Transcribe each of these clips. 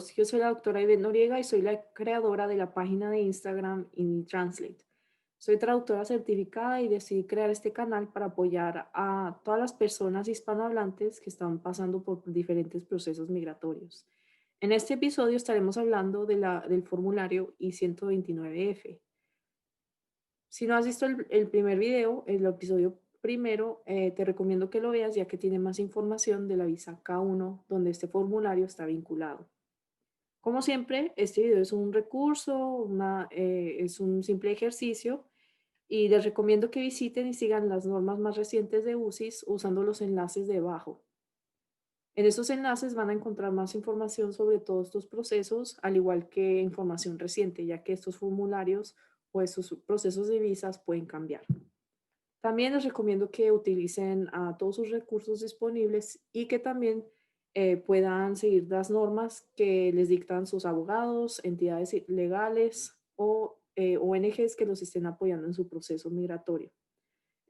todos, yo soy la doctora Ivette Noriega y soy la creadora de la página de Instagram InTranslate. Soy traductora certificada y decidí crear este canal para apoyar a todas las personas hispanohablantes que están pasando por diferentes procesos migratorios. En este episodio estaremos hablando del formulario I-129F. Si no has visto el primer video, el episodio primero, te recomiendo que lo veas ya que tiene más información de la visa K1 donde este formulario está vinculado. Como siempre, este video es un recurso, es un simple ejercicio y les recomiendo que visiten y sigan las normas más recientes de UCIS usando los enlaces debajo. En estos enlaces van a encontrar más información sobre todos estos procesos, al igual que información reciente, ya que estos formularios o estos procesos de visas pueden cambiar. También les recomiendo que utilicen todos sus recursos disponibles y que también puedan seguir las normas que les dictan sus abogados, entidades legales o ONGs que los estén apoyando en su proceso migratorio.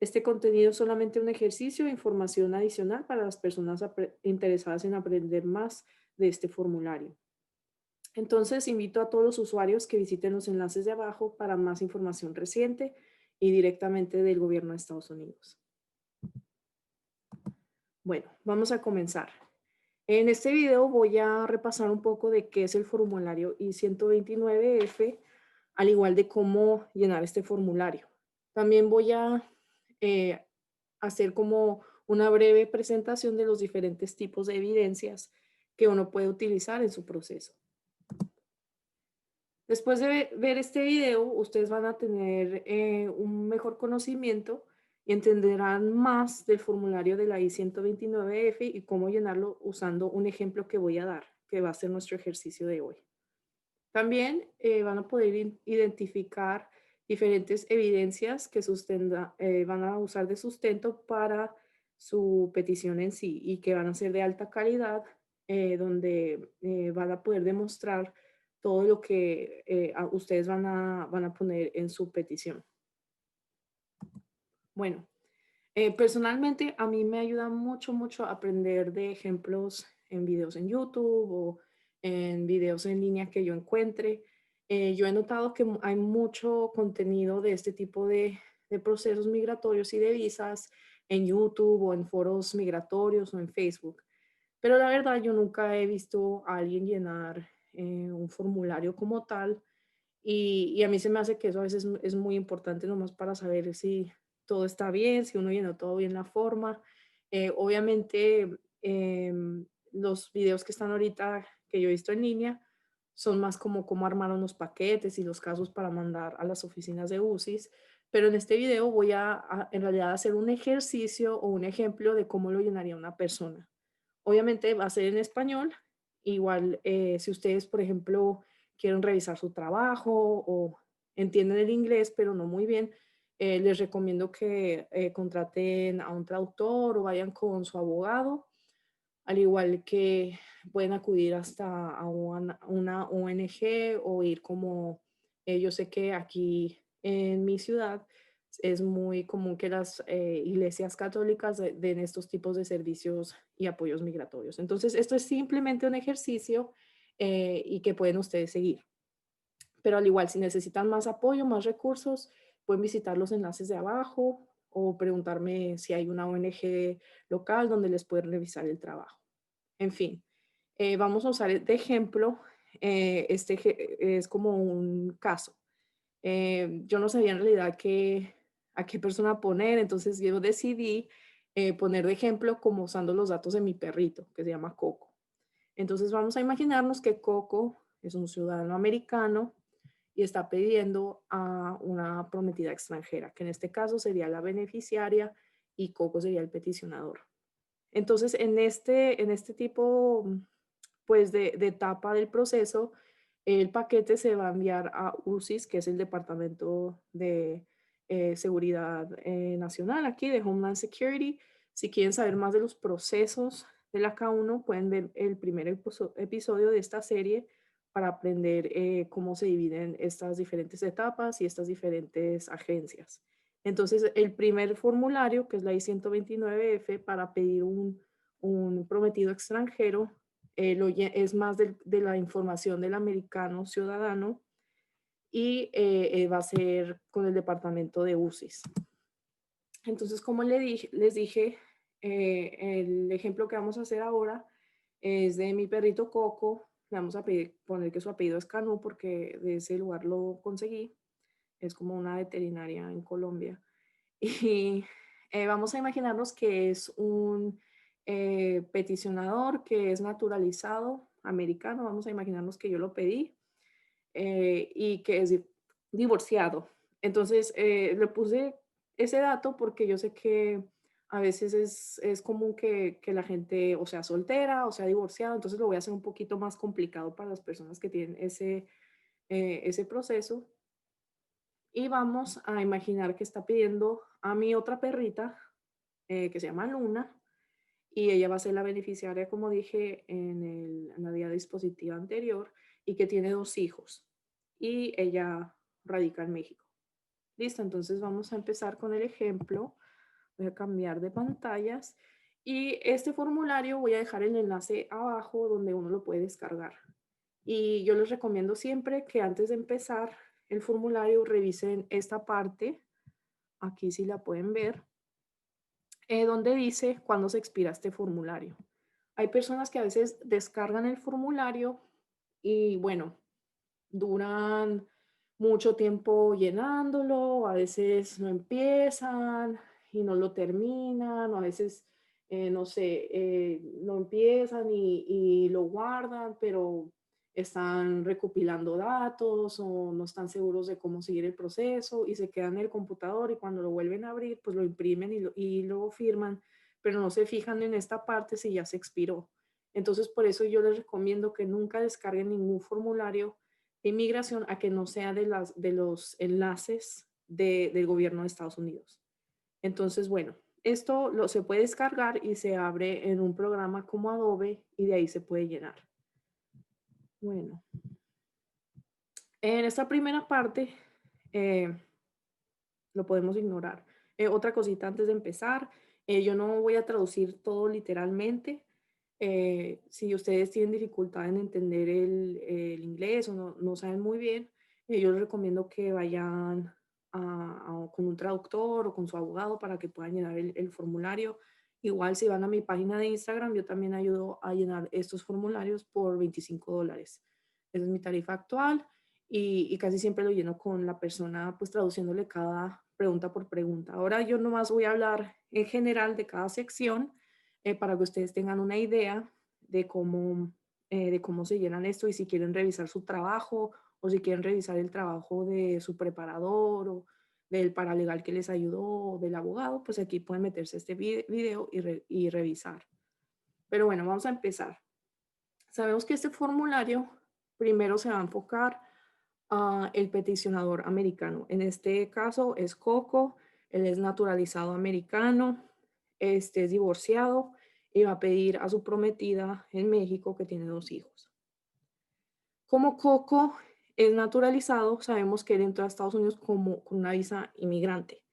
Este contenido es solamente un ejercicio de información adicional para las personas interesadas en aprender más de este formulario. Entonces, invito a todos los usuarios que visiten los enlaces de abajo para más información reciente y directamente del gobierno de Estados Unidos. Bueno, vamos a comenzar. En este video voy a repasar un poco de qué es el formulario I-129F, al igual de cómo llenar este formulario. También voy a eh, hacer como una breve presentación de los diferentes tipos de evidencias que uno puede utilizar en su proceso. Después de ver este video, ustedes van a tener un mejor conocimiento y entenderán más del formulario de la I-129F y cómo llenarlo usando un ejemplo que voy a dar, que va a ser nuestro ejercicio de hoy. También van a poder identificar diferentes evidencias que van a usar de sustento para su petición en sí y que van a ser de alta calidad, donde van a poder demostrar todo lo que ustedes van a poner en su petición. Bueno, personalmente a mí me ayuda mucho a aprender de ejemplos en videos en YouTube o en videos en línea que yo encuentre. Yo he notado que hay mucho contenido de este tipo de procesos migratorios y de visas en YouTube o en foros migratorios o en Facebook. Pero la verdad yo nunca he visto a alguien llenar un formulario como tal y a mí se me hace que eso a veces es muy importante nomás para saber si todo está bien, si uno llenó todo bien la forma. Obviamente, los videos que están ahorita que yo he visto en línea son más como cómo armaron los paquetes y los casos para mandar a las oficinas de UCIS. Pero en este video voy en realidad hacer un ejercicio o un ejemplo de cómo lo llenaría una persona. Obviamente va a ser en español. Igual, si ustedes, por ejemplo, quieren revisar su trabajo o entienden el inglés, pero no muy bien, les recomiendo que contraten a un traductor o vayan con su abogado, al igual que pueden acudir hasta a una ONG o ir como, yo sé que aquí en mi ciudad es muy común que las iglesias católicas den estos tipos de servicios y apoyos migratorios. Entonces, esto es simplemente un ejercicio y que pueden ustedes seguir. Pero al igual, si necesitan más apoyo, más recursos, pueden visitar los enlaces de abajo o preguntarme si hay una ONG local donde les pueden revisar el trabajo. En fin, vamos a usar de ejemplo, es como un caso. Yo no sabía en realidad a qué persona poner, entonces yo decidí poner de ejemplo como usando los datos de mi perrito, que se llama Coco. Entonces vamos a imaginarnos que Coco es un ciudadano americano y está pidiendo a una prometida extranjera, que en este caso sería la beneficiaria y Coco sería el peticionador. Entonces, en este tipo pues, de etapa del proceso, el paquete se va a enviar a UCIS, que es el Departamento de Seguridad Nacional aquí, de Homeland Security. Si quieren saber más de los procesos de la K1, pueden ver el primer episodio de esta serie para aprender cómo se dividen estas diferentes etapas y estas diferentes agencias. Entonces, el primer formulario, que es la I-129F, para pedir un prometido extranjero, es más de la información del americano ciudadano y va a ser con el departamento de UCIS. Entonces, como les dije, el ejemplo que vamos a hacer ahora es de mi perrito Coco. Le vamos a poner que su apellido es Canú porque de ese lugar lo conseguí. Es como una veterinaria en Colombia. Y vamos a imaginarnos que es un peticionador que es naturalizado americano. Vamos a imaginarnos que yo lo pedí y que es divorciado. Entonces, le puse ese dato porque yo sé que a veces es común que la gente o sea soltera o sea divorciada, entonces lo voy a hacer un poquito más complicado para las personas que tienen ese proceso. Y vamos a imaginar que está pidiendo a mi otra perrita que se llama Luna y ella va a ser la beneficiaria, como dije en la vía dispositiva anterior, y que tiene 2 hijos y ella radica en México. Listo, entonces vamos a empezar con el ejemplo. Voy a cambiar de pantallas y este formulario voy a dejar el enlace abajo donde uno lo puede descargar. Y yo les recomiendo siempre que antes de empezar el formulario revisen esta parte, aquí sí la pueden ver, donde dice cuándo se expira este formulario. Hay personas que a veces descargan el formulario y bueno, duran mucho tiempo llenándolo, a veces no empiezan y no lo terminan, o a veces, no sé, no empiezan y lo guardan, pero están recopilando datos o no están seguros de cómo seguir el proceso y se quedan en el computador y cuando lo vuelven a abrir, pues lo imprimen y lo firman, pero no se fijan en esta parte si ya se expiró. Entonces, por eso yo les recomiendo que nunca descarguen ningún formulario de inmigración a que no sea de los enlaces del gobierno de Estados Unidos. Entonces, bueno, esto se puede descargar y se abre en un programa como Adobe y de ahí se puede llenar. Bueno, en esta primera parte eh, lo podemos ignorar. Otra cosita antes de empezar, yo no voy a traducir todo literalmente. Si ustedes tienen dificultad en entender el inglés o no saben muy bien, yo les recomiendo que vayan con un traductor o con su abogado para que puedan llenar el formulario. Igual si van a mi página de Instagram, yo también ayudo a llenar estos formularios por $25. Esa es mi tarifa actual y casi siempre lo lleno con la persona pues traduciéndole cada pregunta por pregunta. Ahora yo nomás voy a hablar en general de cada sección para que ustedes tengan una idea de cómo se llenan esto y si quieren revisar su trabajo o si quieren revisar el trabajo de su preparador o del paralegal que les ayudó o del abogado, pues aquí pueden meterse a este video y revisar. Pero bueno, vamos a empezar. Sabemos que este formulario primero se va a enfocar a el peticionador americano. En este caso es Coco, él es naturalizado americano, este es divorciado y va a pedir a su prometida en México que tiene 2 hijos. Como Coco es naturalizado, sabemos que él entró a Estados Unidos como con una visa inmigrante.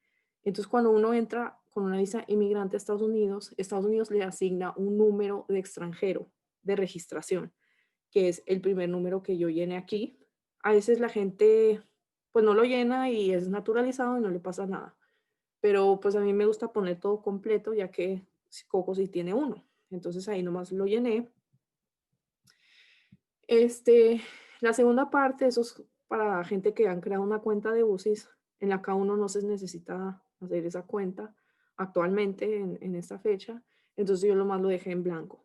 Entonces, cuando uno entra con una visa inmigrante a Estados Unidos le asigna un número de extranjero de registración, que es el primer número que yo llené aquí. A veces la gente pues no lo llena y es naturalizado y no le pasa nada. Pero pues a mí me gusta poner todo completo ya que Coco sí tiene uno. Entonces ahí nomás lo llené. Este, la segunda parte, eso es para gente que han creado una cuenta de UCIS. En la K1 no se necesita hacer esa cuenta actualmente en esta fecha. Entonces yo nomás lo dejé en blanco.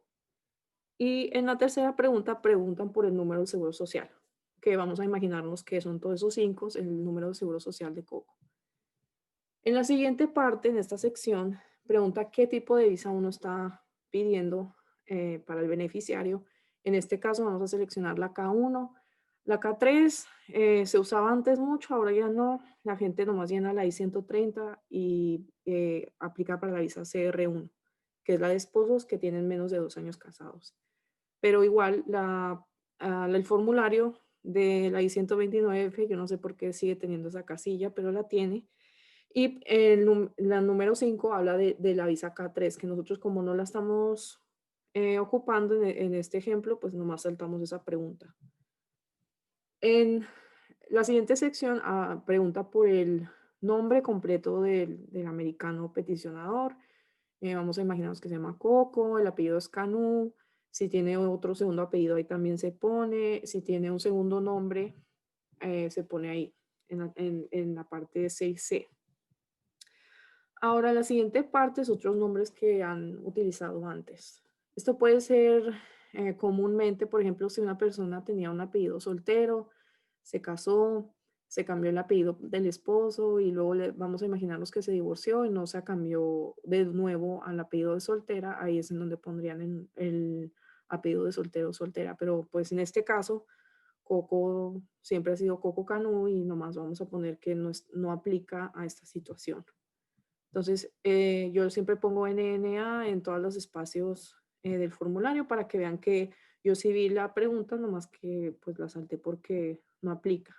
Y en la tercera pregunta preguntan por el número de seguro social, que vamos a imaginarnos que son todos esos 5, el número de seguro social de Coco. En la siguiente parte, en esta sección, pregunta qué tipo de visa uno está pidiendo para el beneficiario. En este caso vamos a seleccionar la K1. La K3 se usaba antes mucho, ahora ya no. La gente nomás llena la I-130 y aplica para la visa CR1, que es la de esposos que tienen menos de 2 años casados. Pero igual el formulario de la I-129F, yo no sé por qué sigue teniendo esa casilla, pero la tiene. Y la número 5 habla de la visa K3, que nosotros como no la estamos ocupando en este ejemplo, pues nomás saltamos esa pregunta. En la siguiente sección pregunta por el nombre completo del americano peticionador. Vamos a imaginarnos que se llama Coco, el apellido es Canú. Si tiene otro segundo apellido, ahí también se pone. Si tiene un segundo nombre, se pone ahí en la parte 6C. Ahora, la siguiente parte es otros nombres que han utilizado antes. Esto puede ser comúnmente, por ejemplo, si una persona tenía un apellido soltero, se casó, se cambió el apellido del esposo y luego vamos a imaginarnos que se divorció y no se cambió de nuevo al apellido de soltera, ahí es en donde pondrían el apellido de soltero o soltera. Pero pues en este caso, Coco siempre ha sido Coco Canú y nomás vamos a poner que no aplica a esta situación. Entonces, yo siempre pongo NNA en todos los espacios del formulario para que vean que yo sí vi la pregunta, nomás que pues la salté porque no aplica.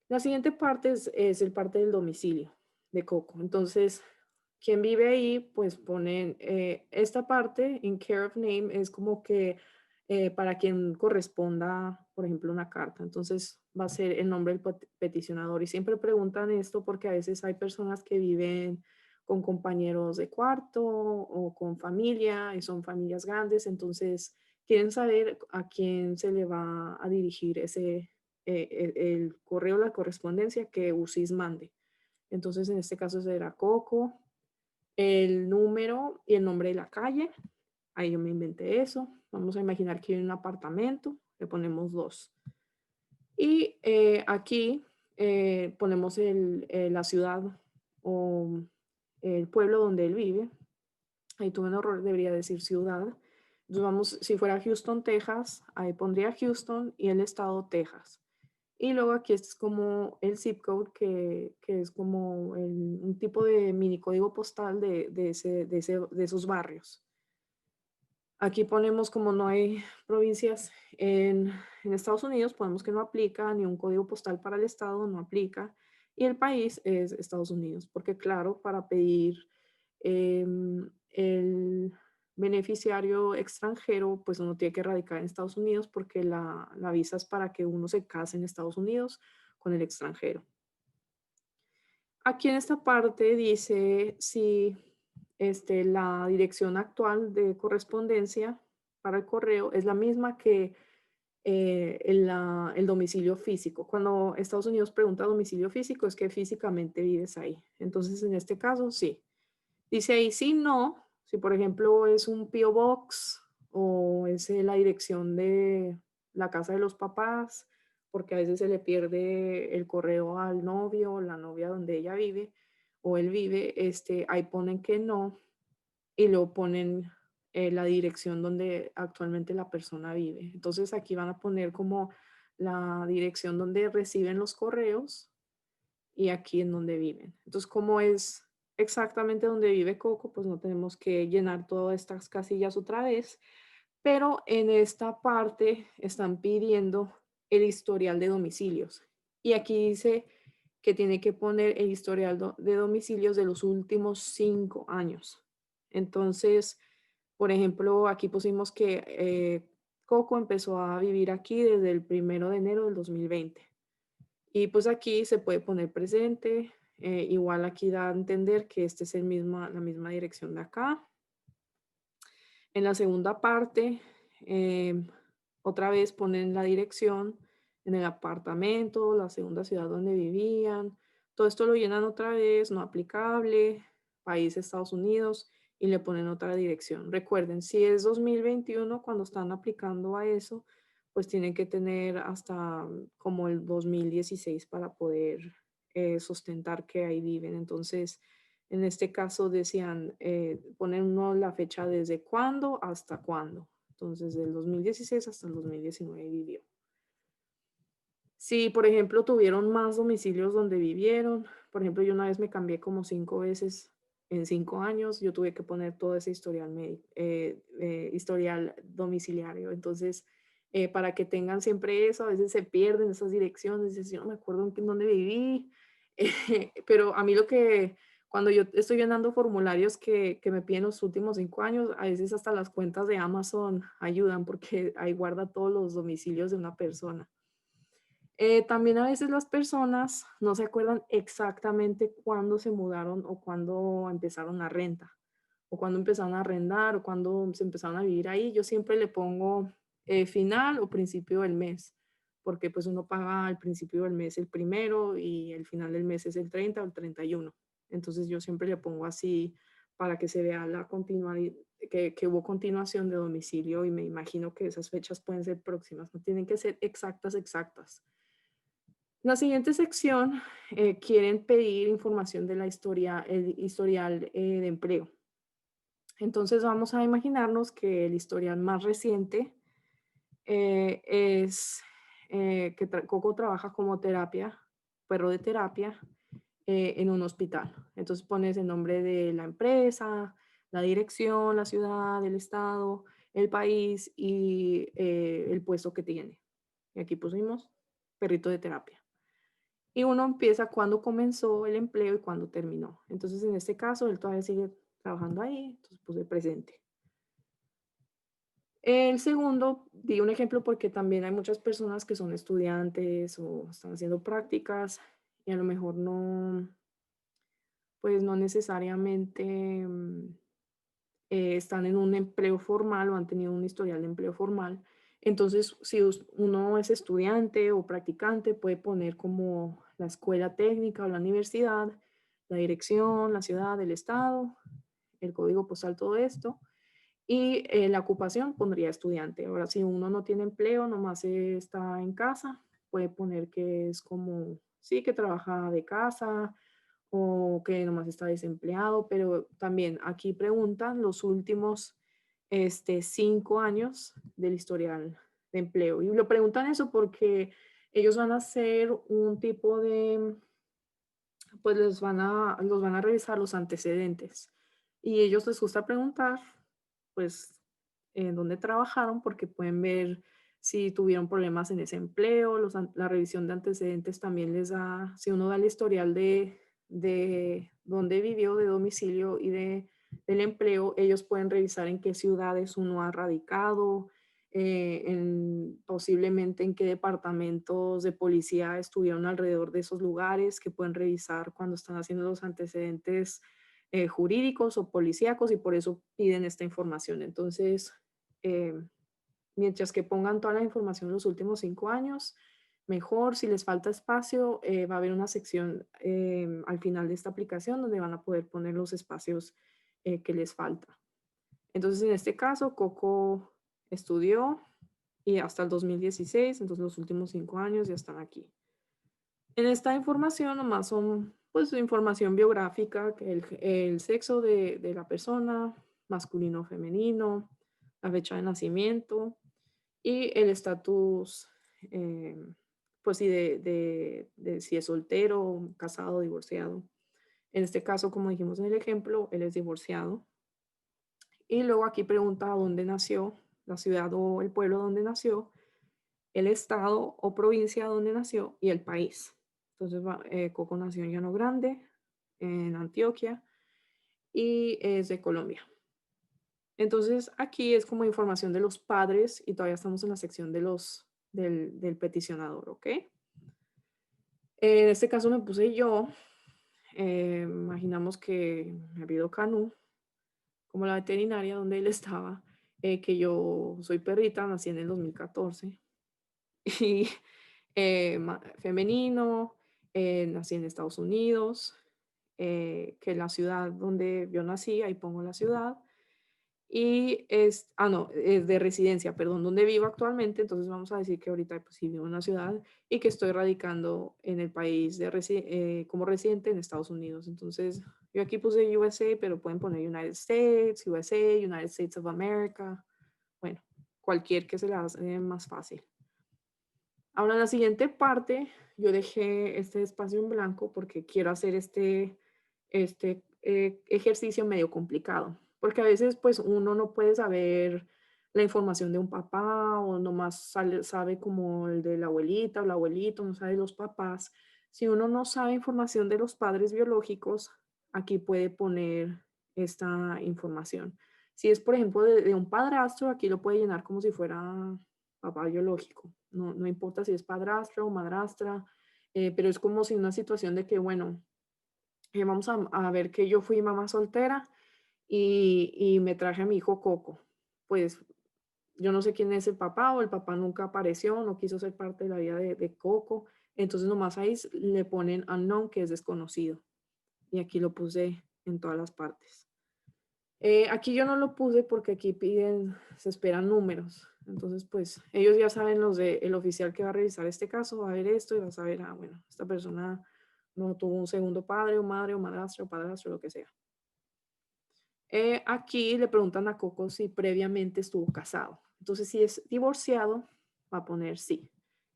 La siguiente parte es el parte del domicilio de Coco. Entonces, quien vive ahí, pues ponen esta parte en care of name, es como que para quien corresponda, por ejemplo, una carta. Entonces, va a ser el nombre del peticionador. Y siempre preguntan esto porque a veces hay personas que viven con compañeros de cuarto o con familia y son familias grandes. Entonces, quieren saber a quién se le va a dirigir el correo, la correspondencia que UCIS mande. Entonces, en este caso será Coco, el número y el nombre de la calle. Ahí yo me inventé eso. Vamos a imaginar que hay un apartamento, le ponemos 2. Y aquí ponemos la ciudad o el pueblo donde él vive. Ahí tuve un error, debería decir ciudad. Entonces vamos, si fuera Houston, Texas, ahí pondría Houston y el estado Texas. Y luego aquí es como el zip code, que es como un tipo de mini código postal de esos barrios. Aquí ponemos como no hay provincias en Estados Unidos, ponemos que no aplica, ni un código postal para el estado no aplica. Y el país es Estados Unidos, porque claro, para pedir el beneficiario extranjero, pues uno tiene que radicar en Estados Unidos porque la visa es para que uno se case en Estados Unidos con el extranjero. Aquí en esta parte dice si la dirección actual de correspondencia para el correo es la misma que el domicilio físico. Cuando Estados Unidos pregunta domicilio físico es que físicamente vives ahí. Entonces, en este caso, sí. Dice ahí sí, no. Si por ejemplo es un P.O. Box o es la dirección de la casa de los papás, porque a veces se le pierde el correo al novio o la novia donde ella vive o él vive, ahí ponen que no y luego ponen la dirección donde actualmente la persona vive. Entonces aquí van a poner como la dirección donde reciben los correos y aquí en donde viven. Entonces, como es exactamente donde vive Coco, pues no tenemos que llenar todas estas casillas otra vez, pero en esta parte están pidiendo el historial de domicilios. Y aquí dice que tiene que poner el historial de domicilios de los últimos 5 años. Entonces, por ejemplo, aquí pusimos que Coco empezó a vivir aquí desde el 1 de enero del 2020. Y pues aquí se puede poner presente. Igual aquí da a entender que este es la misma dirección de acá. En la segunda parte, otra vez ponen la dirección en el apartamento, la segunda ciudad donde vivían. Todo esto lo llenan otra vez, no aplicable, país Estados Unidos, y le ponen otra dirección. Recuerden, si es 2021, cuando están aplicando a eso, pues tienen que tener hasta como el 2016 para poder sustentar que ahí viven. Entonces, en este caso decían, poner uno la fecha desde cuándo hasta cuándo. Entonces, del 2016 hasta el 2019 vivió. Si, por ejemplo, tuvieron más domicilios donde vivieron, por ejemplo, yo una vez me cambié como 5 veces en 5 años, yo tuve que poner todo ese historial domiciliario. Entonces, para que tengan siempre eso, a veces se pierden esas direcciones, yo no me acuerdo en dónde viví, pero a mí Cuando yo estoy llenando formularios que me piden los últimos 5 años, a veces hasta las cuentas de Amazon ayudan porque ahí guarda todos los domicilios de una persona. También a veces las personas no se acuerdan exactamente cuándo se mudaron o cuándo empezaron la renta, o cuándo empezaron a arrendar, o cuándo se empezaron a vivir ahí. Yo siempre le pongo final o principio del mes, porque pues uno paga al principio del mes el primero y el final del mes es el 30 o el 31. Entonces yo siempre le pongo así para que se vea la continuidad, que hubo continuación de domicilio y me imagino que esas fechas pueden ser próximas, no tienen que ser exactas, exactas. La siguiente sección quieren pedir información de la historia, el historial de empleo. Entonces vamos a imaginarnos que el historial más reciente es que Coco trabaja como terapia, perro de terapia, en un hospital. Entonces pones el nombre de la empresa, la dirección, la ciudad, el estado, el país y el puesto que tiene. Y aquí pusimos perrito de terapia. Y uno empieza cuando comenzó el empleo y cuando terminó. Entonces, en este caso, él todavía sigue trabajando ahí, entonces puse presente. El segundo, di un ejemplo porque también hay muchas personas que son estudiantes o están haciendo prácticas y a lo mejor no, pues no necesariamente están en un empleo formal o han tenido un historial de empleo formal. Entonces, si uno es estudiante o practicante, puede poner como la escuela técnica o la universidad, la dirección, la ciudad, el estado, el código postal, todo esto. Y la ocupación pondría estudiante. Ahora, si uno no tiene empleo, nomás está en casa, puede poner que es como, sí, que trabaja de casa o que nomás está desempleado, pero también aquí preguntan los últimos 5 años del historial de empleo. Y lo preguntan eso porque ellos van a hacer un tipo de, pues los van a revisar los antecedentes. Y ellos les gusta preguntar, pues, en dónde trabajaron, porque pueden ver si tuvieron problemas en ese empleo. La revisión de antecedentes también les da, si uno da el historial de dónde vivió, de domicilio y del empleo, ellos pueden revisar en qué ciudades uno ha radicado, posiblemente en qué departamentos de policía estuvieron alrededor de esos lugares, que pueden revisar cuando están haciendo los antecedentes jurídicos o policíacos y por eso piden esta información. Entonces, eh, mientras que pongan toda la información en los últimos 5 años, mejor. Si les falta espacio, va a haber una sección al final de esta aplicación donde van a poder poner los espacios que les falta. Entonces, en este caso, Coco estudió y hasta el 2016, entonces los últimos 5 años ya están aquí. En esta información nomás son pues información biográfica, que el sexo de la persona, masculino o femenino, la fecha de nacimiento y el estatus, eh, pues sí, de si es soltero, casado, divorciado. En este caso, como dijimos en el ejemplo, él es divorciado. Y luego aquí pregunta dónde nació, la ciudad o el pueblo donde nació, el estado o provincia donde nació y el país. Entonces, Coco nació en Llano Grande, en Antioquia, y es de Colombia. Entonces, aquí es como información de los padres y todavía estamos en la sección del peticionador, ¿ok? En este caso me puse yo, imaginamos que me pido Canú, como la veterinaria donde él estaba, que yo soy perrita, nací en el 2014 y femenino, nací en Estados Unidos, que la ciudad donde yo nací, ahí pongo la ciudad, y no, es de residencia, perdón, donde vivo actualmente, entonces vamos a decir que ahorita pues sí vivo en una ciudad y que estoy radicando en el país como residente en Estados Unidos. Entonces yo aquí puse USA, pero pueden poner United States, USA, United States of America, bueno, cualquier que se la hace más fácil. Ahora, en la siguiente parte, yo dejé este espacio en blanco porque quiero hacer este ejercicio medio complicado, porque a veces pues uno no puede saber la información de un papá o nomás sabe como el de la abuelita o el abuelito, no sabe los papás. Si uno no sabe información de los padres biológicos, aquí puede poner esta información. Si es, por ejemplo, de un padrastro, aquí lo puede llenar como si fuera papá biológico. No, no importa si es padrastro o madrastra, pero es como si una situación de que, bueno, vamos a ver que yo fui mamá soltera y me traje a mi hijo Coco. Pues yo no sé quién es el papá o el papá nunca apareció, no quiso ser parte de la vida de Coco. Entonces nomás ahí le ponen unknown, que es desconocido. Y aquí lo puse en todas las partes. Aquí yo no lo puse porque aquí piden, se esperan números. Entonces, pues ellos ya saben los de el oficial que va a revisar este caso, va a ver esto y va a saber, ah, bueno, esta persona no tuvo un segundo padre o madre o madrastro o padrastro, lo que sea. Aquí le preguntan a Coco si previamente estuvo casado. Entonces, si es divorciado, va a poner sí.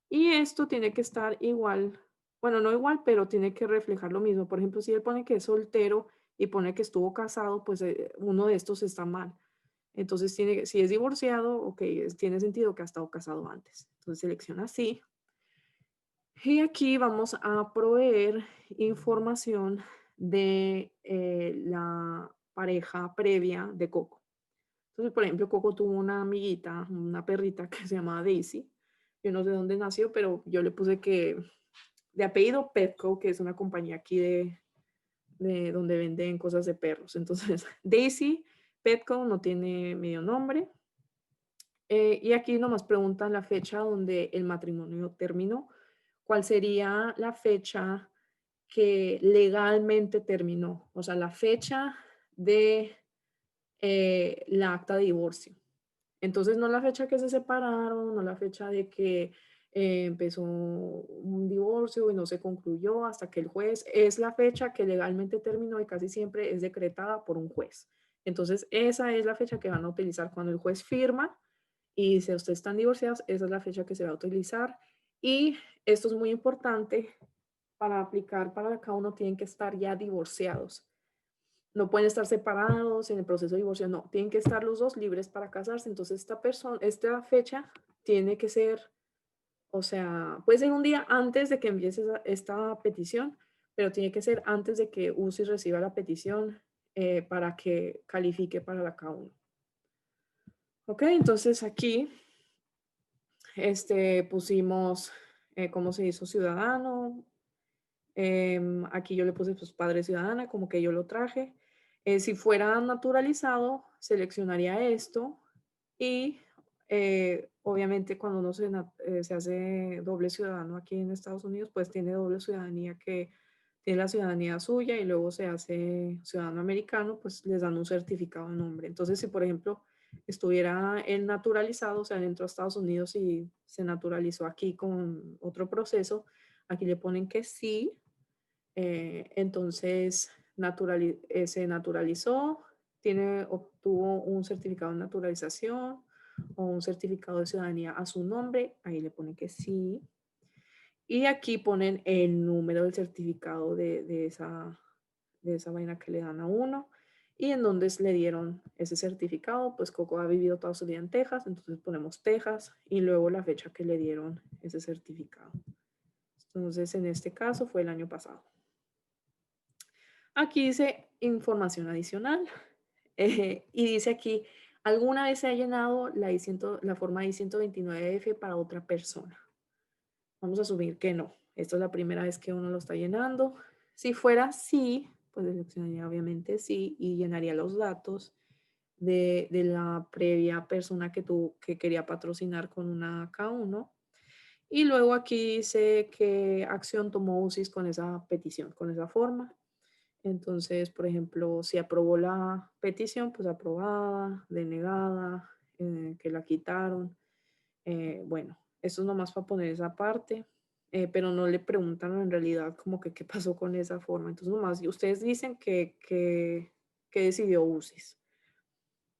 Y esto tiene que estar igual, bueno, no igual, pero tiene que reflejar lo mismo. Por ejemplo, si él pone que es soltero y pone que estuvo casado, pues uno de estos está mal. Entonces, si es divorciado, ok, tiene sentido que ha estado casado antes. Entonces, selecciona sí. Y aquí vamos a proveer información de la pareja previa de Coco. Entonces, por ejemplo, Coco tuvo una amiguita, una perrita que se llamaba Daisy. Yo no sé dónde nació, pero yo le puse que de apellido Petco, que es una compañía aquí de donde venden cosas de perros. Entonces, Daisy Petco no tiene medio nombre. Y aquí nomás preguntan la fecha donde el matrimonio terminó. ¿Cuál sería la fecha que legalmente terminó? O sea, la fecha de la acta de divorcio. Entonces, no la fecha que se separaron, no la fecha de que empezó un divorcio y no se concluyó hasta que el juez, es la fecha que legalmente terminó y casi siempre es decretada por un juez. Entonces, esa es la fecha que van a utilizar cuando el juez firma y si ustedes están divorciados, esa es la fecha que se va a utilizar. Y esto es muy importante para aplicar para cada uno, tienen que estar ya divorciados. No pueden estar separados en el proceso de divorcio, no, tienen que estar los dos libres para casarse. Entonces, esta fecha tiene que ser, o sea, puede ser un día antes de que empiece esta petición, pero tiene que ser antes de que UCI reciba la petición para que califique para la K1. Ok, entonces aquí pusimos cómo se hizo ciudadano. Aquí yo le puse pues padre ciudadana, como que yo lo traje. Si fuera naturalizado, seleccionaría esto y obviamente cuando uno se hace doble ciudadano aquí en Estados Unidos, pues tiene doble ciudadanía que tiene la ciudadanía suya y luego se hace ciudadano americano, pues les dan un certificado de nombre. Entonces, si por ejemplo estuviera él naturalizado, o sea, él entró a Estados Unidos y se naturalizó aquí con otro proceso, aquí le ponen que sí, entonces se naturalizó, obtuvo un certificado de naturalización o un certificado de ciudadanía a su nombre, ahí le ponen que sí. Y aquí ponen el número del certificado de esa vaina que le dan a uno y en dónde le dieron ese certificado. Pues Coco ha vivido toda su vida en Texas, entonces ponemos Texas y luego la fecha que le dieron ese certificado. Entonces, en este caso fue el año pasado. Aquí dice información adicional y dice aquí, ¿alguna vez se ha llenado la forma I-129F para otra persona? Vamos a asumir que no. Esta es la primera vez que uno lo está llenando. Si fuera sí, pues seleccionaría obviamente sí y llenaría los datos de la previa persona que quería patrocinar con una K1. Y luego aquí dice qué acción tomó UCIS con esa petición, con esa forma. Entonces, por ejemplo, si aprobó la petición, pues aprobada, denegada, que la quitaron. Bueno, eso es nomás para poner esa parte, pero no le preguntan en realidad como que qué pasó con esa forma. Entonces, nomás ustedes dicen que decidió UCIS.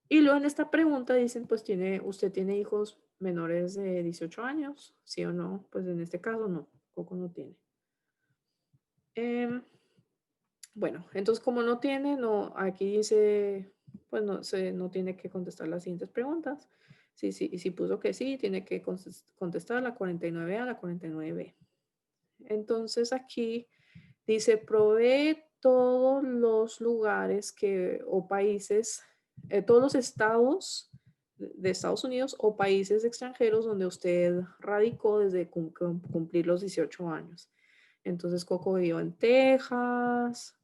Y luego en esta pregunta dicen, pues usted tiene hijos menores de 18 años, ¿sí o no? Pues en este caso no, Coco no tiene. Em, bueno, entonces como no tiene, no, aquí dice, pues no tiene que contestar las siguientes preguntas. Sí, sí, y si puso que sí, tiene que contestar la 49A, la 49B. Entonces aquí dice, provee todos los lugares o países, todos los estados de Estados Unidos o países extranjeros donde usted radicó desde cumplir los 18 años. Entonces, Coco vivió en Texas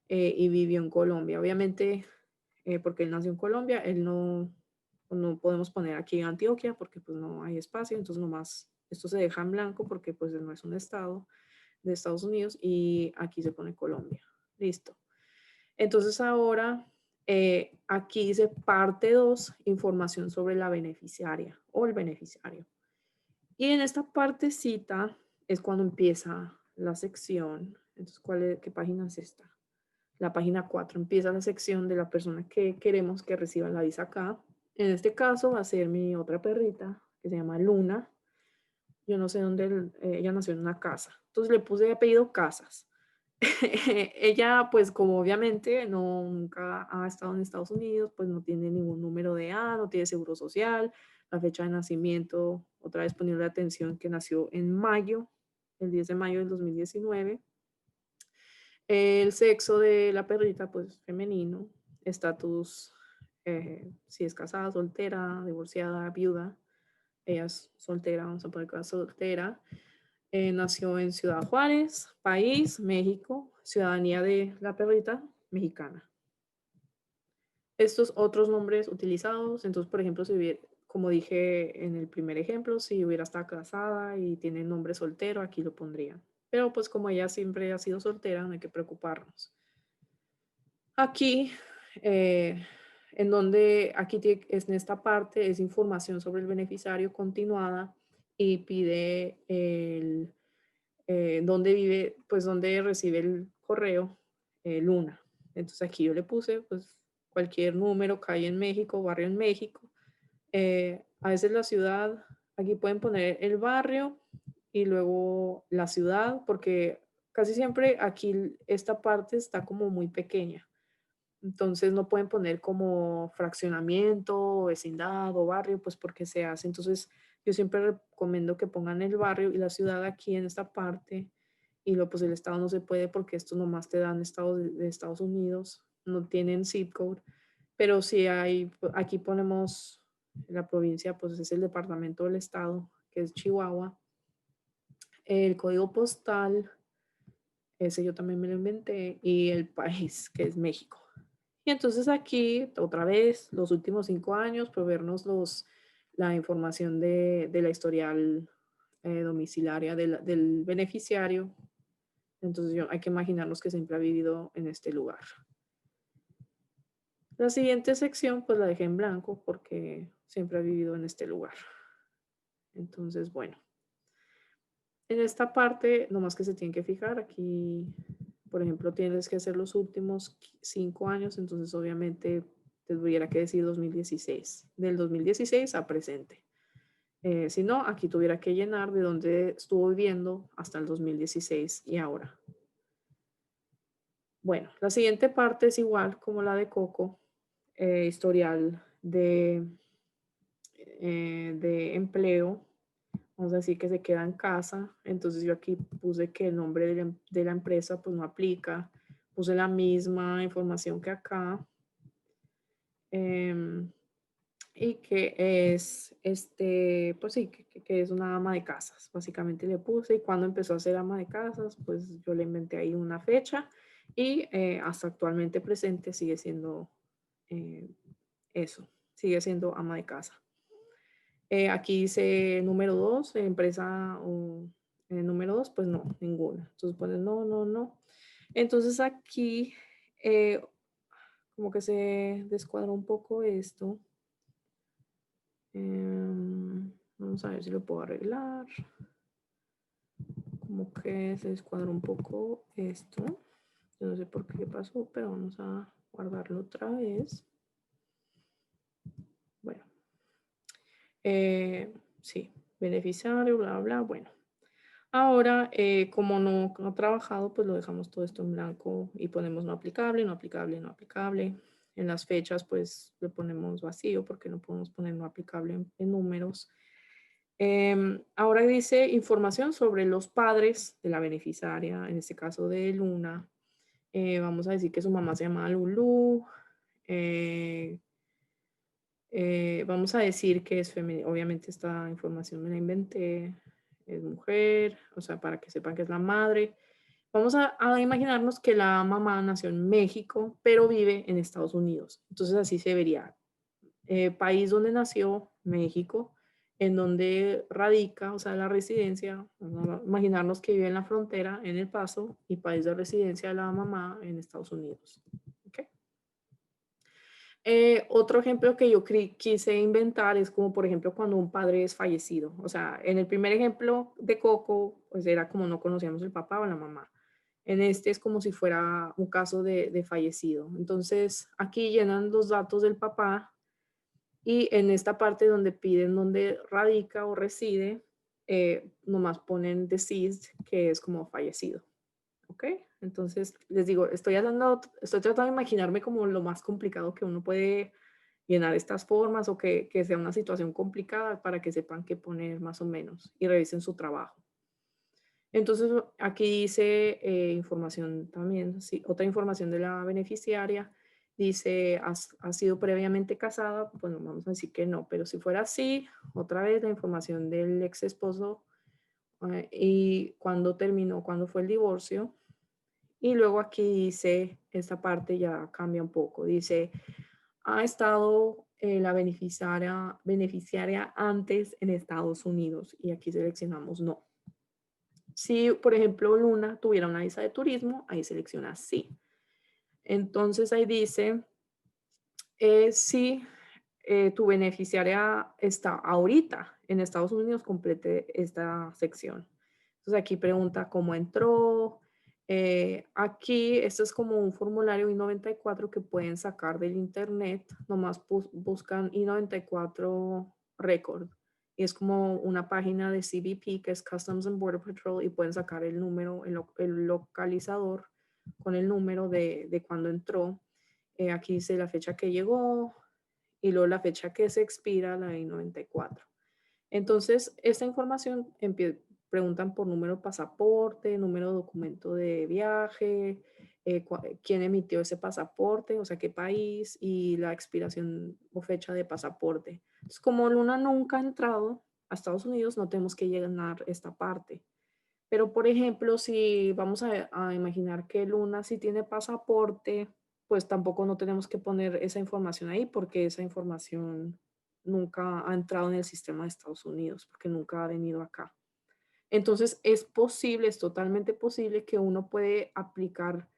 y vivió en Colombia. Obviamente, porque él nació en Colombia, él no podemos poner aquí Antioquia porque pues no hay espacio, entonces nomás esto se deja en blanco porque pues no es un estado de Estados Unidos y aquí se pone Colombia. Listo. Entonces ahora aquí dice parte 2, información sobre la beneficiaria o el beneficiario. Y en esta partecita es cuando empieza la sección. Entonces, ¿qué página es esta? La página 4 empieza la sección de la persona que queremos que reciba la visa acá. En este caso va a ser mi otra perrita que se llama Luna. Yo no sé dónde, ella nació en una casa. Entonces le puse de apellido Casas. Ella, pues como obviamente nunca ha estado en Estados Unidos, pues no tiene ningún número de A, no tiene seguro social, la fecha de nacimiento, otra vez poniendo la atención que nació en mayo, el 10 de mayo del 2019. El sexo de la perrita, pues femenino, estatus, si es casada, soltera, divorciada, viuda, ella es soltera, vamos a poner que es soltera. Nació en Ciudad Juárez, país, México, ciudadanía de la perrita, mexicana. Estos otros nombres utilizados, entonces, por ejemplo, si hubiera, como dije en el primer ejemplo, si hubiera estado casada y tiene nombre soltero, aquí lo pondría. Pero pues como ella siempre ha sido soltera, no hay que preocuparnos. Aquí, en donde, en esta parte, es información sobre el beneficiario continuada y pide dónde vive, pues dónde recibe el correo, Luna. Entonces aquí yo le puse pues cualquier número, calle en México, barrio en México. A veces la ciudad, aquí pueden poner el barrio y luego la ciudad, porque casi siempre aquí esta parte está como muy pequeña. Entonces no pueden poner como fraccionamiento, vecindad o barrio, pues porque se hace. Entonces yo siempre recomiendo que pongan el barrio y la ciudad aquí en esta parte y luego pues el estado no se puede porque esto nomás te dan estados de Estados Unidos, no tienen zip code, pero si hay, aquí ponemos la provincia, pues es el departamento del estado, que es Chihuahua, el código postal, ese yo también me lo inventé, y el país, que es México. Y entonces aquí, otra vez, los últimos 5 años, proveernos la información de la historial domiciliaria del beneficiario. Entonces hay que imaginarnos que siempre ha vivido en este lugar. La siguiente sección, pues la dejé en blanco porque siempre ha vivido en este lugar. Entonces, bueno. En esta parte, nomás que se tienen que fijar, aquí, por ejemplo, tienes que hacer los últimos 5 años, entonces obviamente te tuviera que decir 2016, del 2016 a presente. Si no, aquí tuviera que llenar de dónde estuvo viviendo hasta el 2016 y ahora. Bueno, la siguiente parte es igual como la de Coco, historial de empleo. Vamos a decir que se queda en casa. Entonces yo aquí puse que el nombre de la empresa pues no aplica. Puse la misma información que acá. Y que es, pues sí, que es una ama de casas. Básicamente le puse y cuando empezó a ser ama de casas, pues yo le inventé ahí una fecha y hasta actualmente presente sigue siendo eso, sigue siendo ama de casa. Aquí dice número 2, empresa o número 2, pues no, ninguna. Entonces pones no, no, no. Entonces aquí como que se descuadra un poco esto. Vamos a ver si lo puedo arreglar. Como que se descuadra un poco esto. Yo no sé por qué pasó, pero vamos a guardarlo otra vez. Bueno. Sí, beneficiario, bla, bla, bueno. Ahora, como no ha trabajado, pues lo dejamos todo esto en blanco y ponemos no aplicable, no aplicable, no aplicable. En las fechas, pues le ponemos vacío porque no podemos poner no aplicable en números. Ahora dice información sobre los padres de la beneficiaria, en este caso de Luna. Vamos a decir que su mamá se llama Lulu. eh, Vamos a decir que es femenina. Obviamente esta información me la inventé. Es mujer, o sea, para que sepan que es la madre. Vamos a imaginarnos que la mamá nació en México, pero vive en Estados Unidos. Entonces así se vería. País donde nació, México, en donde radica, o sea, la residencia, vamos a imaginarnos que vive en la frontera, en El Paso, y país de residencia de la mamá en Estados Unidos. ¿Ok? Otro ejemplo que yo quise inventar es como, por ejemplo, cuando un padre es fallecido. O sea, en el primer ejemplo de Coco, pues era como no conocíamos el papá o la mamá. En este es como si fuera un caso de fallecido. Entonces, aquí llenan los datos del papá y en esta parte donde piden donde radica o reside, nomás ponen deceased, que es como fallecido. ¿Ok? Entonces, les digo, estoy tratando de imaginarme como lo más complicado que uno puede llenar estas formas o que sea una situación complicada para que sepan qué poner más o menos y revisen su trabajo. Entonces, aquí dice información también, sí, otra información de la beneficiaria. Dice, ¿ha sido previamente casada? Bueno, vamos a decir que no, pero si fuera así, otra vez la información del ex esposo y cuándo terminó, cuándo fue el divorcio. Y luego aquí dice, esta parte ya cambia un poco, dice, ¿ha estado la beneficiaria antes en Estados Unidos? Y aquí seleccionamos no. Si, por ejemplo, Luna tuviera una visa de turismo, ahí selecciona sí. Entonces ahí dice, si tu beneficiaria está ahorita en Estados Unidos, complete esta sección. Entonces aquí pregunta cómo entró. Aquí, esto es como un formulario I-94 que pueden sacar del internet. Nomás buscan I-94 Record. Y es como una página de CBP, que es Customs and Border Patrol, y pueden sacar el número, el localizador con el número de cuando entró. Aquí dice la fecha que llegó y luego la fecha que se expira, la I-94. Entonces, esta información preguntan por número de pasaporte, número de documento de viaje, quién emitió ese pasaporte, o sea, qué país y la expiración o fecha de pasaporte. Entonces, como Luna nunca ha entrado a Estados Unidos, no tenemos que llenar esta parte. Pero, por ejemplo, si vamos a imaginar que Luna sí tiene pasaporte, pues tampoco no tenemos que poner esa información ahí porque esa información nunca ha entrado en el sistema de Estados Unidos, porque nunca ha venido acá. Entonces, es posible, es totalmente posible que uno puede aplicar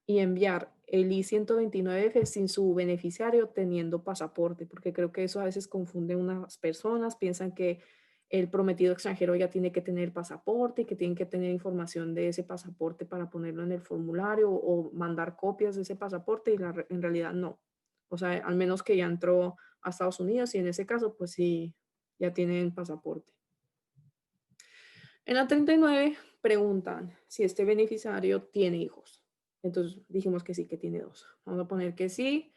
y enviar el I-129F sin su beneficiario teniendo pasaporte, porque creo que eso a veces confunde a unas personas, piensan que el prometido extranjero ya tiene que tener pasaporte y que tienen que tener información de ese pasaporte para ponerlo en el formulario o mandar copias de ese pasaporte y en realidad no. O sea, al menos que ya entró a Estados Unidos y en ese caso, pues sí, ya tienen pasaporte. En la 39 preguntan si este beneficiario tiene hijos. Entonces dijimos que sí, que tiene dos. Vamos a poner que sí.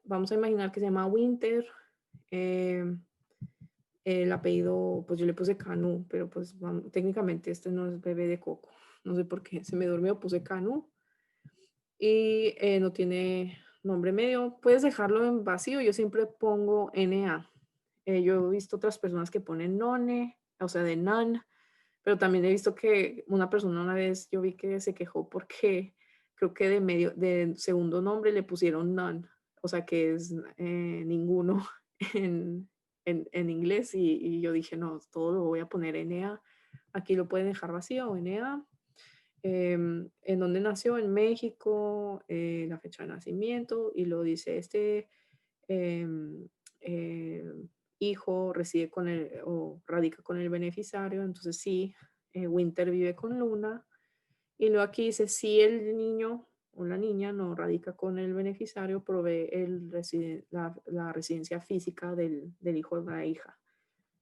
Vamos a imaginar que se llama Winter. Eh, el apellido, pues yo le puse Canu, pero pues técnicamente este no es bebé de Coco. No sé por qué. Se me durmió, puse Canu. Y no tiene nombre medio. Puedes dejarlo en vacío. Yo siempre pongo NA. Yo he visto otras personas que ponen None, o sea, de Nan. Pero también he visto que una persona una vez yo vi que se quejó porque creo que de segundo nombre le pusieron none, o sea que es ninguno en inglés y yo dije no, todo lo voy a poner NA. Aquí lo pueden dejar vacío o NA. En dónde nació, en México, la fecha de nacimiento y lo dice em, eh, hijo reside con el o radica con el beneficiario, entonces sí, Winter vive con Luna. Y luego aquí dice si el niño o la niña no radica con el beneficiario, provee la residencia física del hijo o la hija.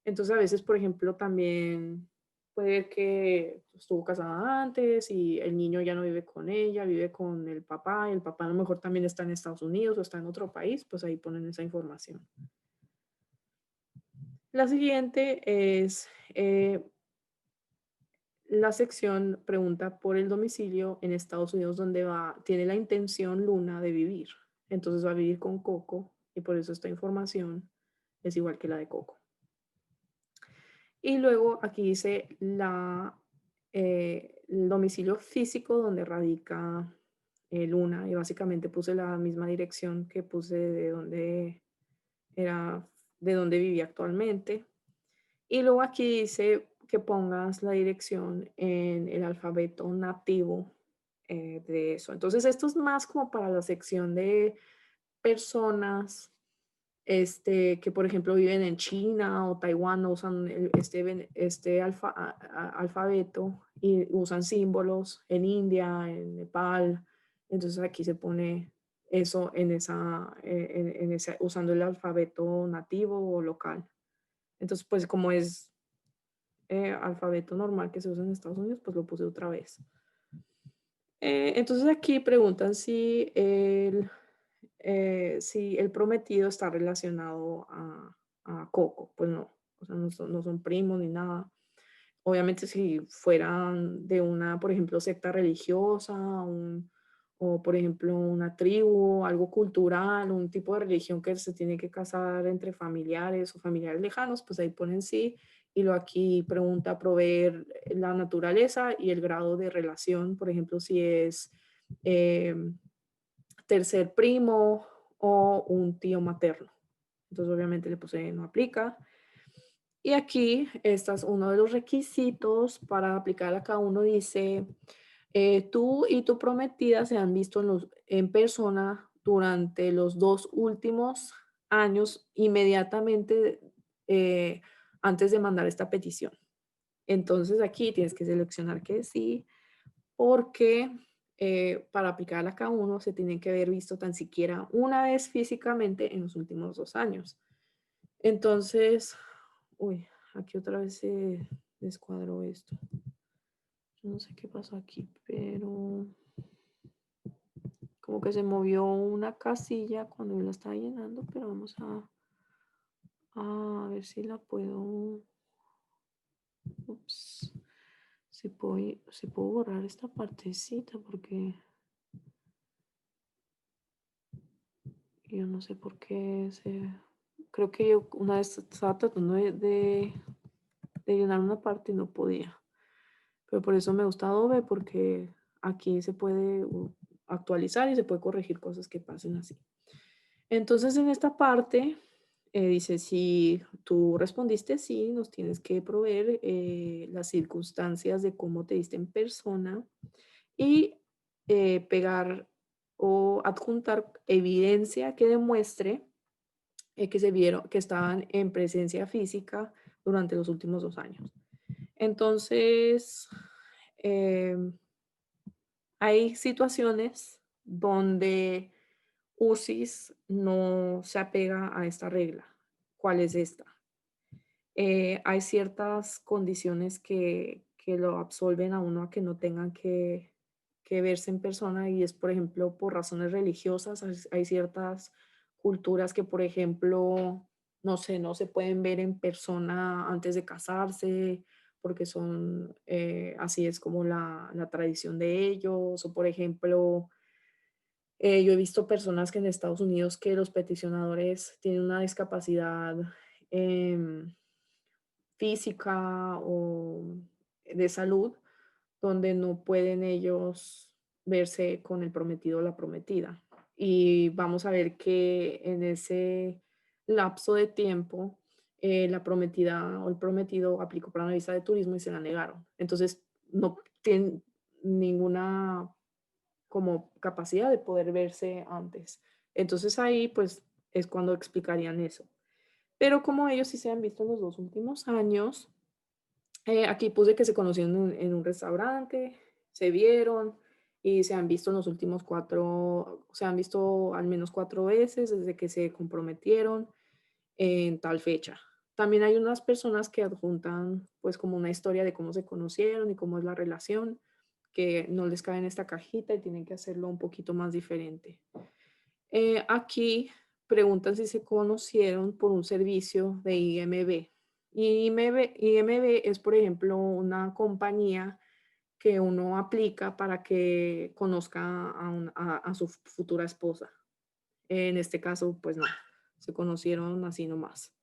Entonces a veces, por ejemplo, también puede que estuvo casada antes y el niño ya no vive con ella, vive con el papá y el papá a lo mejor también está en Estados Unidos o está en otro país, pues ahí ponen esa información. La siguiente es la sección pregunta por el domicilio en Estados Unidos donde tiene la intención Luna de vivir. Entonces va a vivir con Coco y por eso esta información es igual que la de Coco. Y luego aquí dice el domicilio físico donde radica Luna y básicamente puse la misma dirección que puse era, de donde vivía actualmente. Y luego aquí dice que pongas la dirección en el alfabeto nativo de eso. Entonces, esto es más como para la sección de personas que, por ejemplo, viven en China o Taiwán, no usan alfabeto y usan símbolos en India, en Nepal. Entonces, aquí se pone eso usando el alfabeto nativo o local. Entonces, pues como es alfabeto normal que se usa en Estados Unidos, pues lo puse otra vez. Entonces aquí preguntan si el prometido está relacionado a Coco. Pues no, o sea, no son primos ni nada. Obviamente si fueran de una, por ejemplo, secta religiosa, o por ejemplo una tribu, algo cultural, un tipo de religión que se tiene que casar entre familiares o familiares lejanos, pues ahí ponen sí. Y lo aquí pregunta proveer la naturaleza y el grado de relación, por ejemplo, si es eh, tercer primo o un tío materno. Entonces obviamente le puse no aplica. Y aquí, este es uno de los requisitos para aplicar a cada uno. Dice, tú y tu prometida se han visto en persona durante los 2 últimos años inmediatamente antes de mandar esta petición. Entonces aquí tienes que seleccionar que sí, porque para aplicar a cada uno se tienen que haber visto tan siquiera una vez físicamente en los últimos 2 años. Entonces, uy, aquí otra vez se descuadró esto. Yo no sé qué pasó aquí, pero como que se movió una casilla cuando yo la estaba llenando, pero vamos a ver si la puedo. Ups. Si puedo borrar esta partecita porque yo no sé por qué creo que yo una vez estaba tratando de llenar una parte y no podía. Pero por eso me gusta Adobe porque aquí se puede actualizar y se puede corregir cosas que pasen así. Entonces en esta parte dice, si tú respondiste sí, nos tienes que proveer las circunstancias de cómo te diste en persona y pegar o adjuntar evidencia que demuestre que se vieron, que estaban en presencia física durante los últimos 2 años. Entonces, hay situaciones donde UCIS no se apega a esta regla. ¿Cuál es esta? Hay ciertas condiciones que lo absolven a uno a que no tengan que verse en persona y es, por ejemplo, por razones religiosas. Hay ciertas culturas que, por ejemplo, no sé, no se pueden ver en persona antes de casarse porque así es como la tradición de ellos. O, por ejemplo, yo he visto personas que en Estados Unidos que los peticionadores tienen una discapacidad em, física o de salud, donde no pueden ellos verse con el prometido o la prometida. Y vamos a ver que en ese lapso de tiempo, la prometida o el prometido aplicó para una visa de turismo y se la negaron. Entonces, no tienen ninguna como capacidad de poder verse antes. Entonces ahí pues es cuando explicarían eso. Pero como ellos sí se han visto en los 2 últimos años, aquí puse que se conocieron en un restaurante, se vieron y se han visto en los últimos 4, se han visto al menos 4 veces desde que se comprometieron en tal fecha. También hay unas personas que adjuntan pues como una historia de cómo se conocieron y cómo es la relación, que no les cae en esta cajita y tienen que hacerlo un poquito más diferente. Aquí preguntan si se conocieron por un servicio de IMB. IMB es, por ejemplo, una compañía que uno aplica para que conozca a su futura esposa. En este caso, pues no, se conocieron así nomás.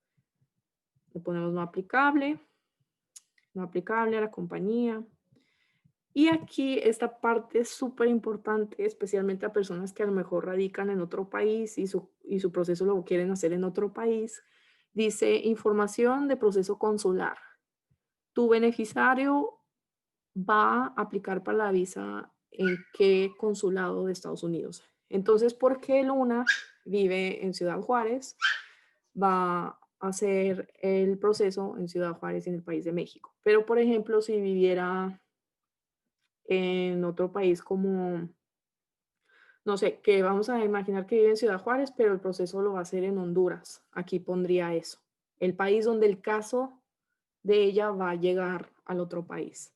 Le ponemos no aplicable a la compañía. Y aquí esta parte es súper importante, especialmente a personas que a lo mejor radican en otro país y su proceso lo quieren hacer en otro país. Dice información de proceso consular. Tu beneficiario va a aplicar para la visa en qué consulado de Estados Unidos. Entonces, porque Luna vive en Ciudad Juárez, va a hacer el proceso en Ciudad Juárez, en el país de México. Pero, por ejemplo, si viviera en otro país como, no sé, que vamos a imaginar que vive en Ciudad Juárez, pero el proceso lo va a hacer en Honduras. Aquí pondría eso. El país donde el caso de ella va a llegar al otro país.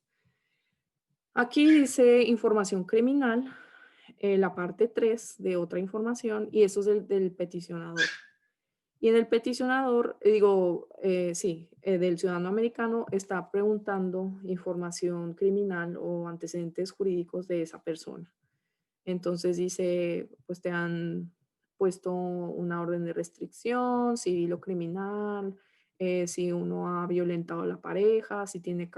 Aquí dice información criminal, la parte 3 de otra información, y eso es del peticionador. Y en el peticionador, sí, del ciudadano americano está preguntando información criminal o antecedentes jurídicos de esa persona. Entonces dice, pues te han puesto una orden de restricción, civil o criminal, si uno ha violentado a la pareja, si tiene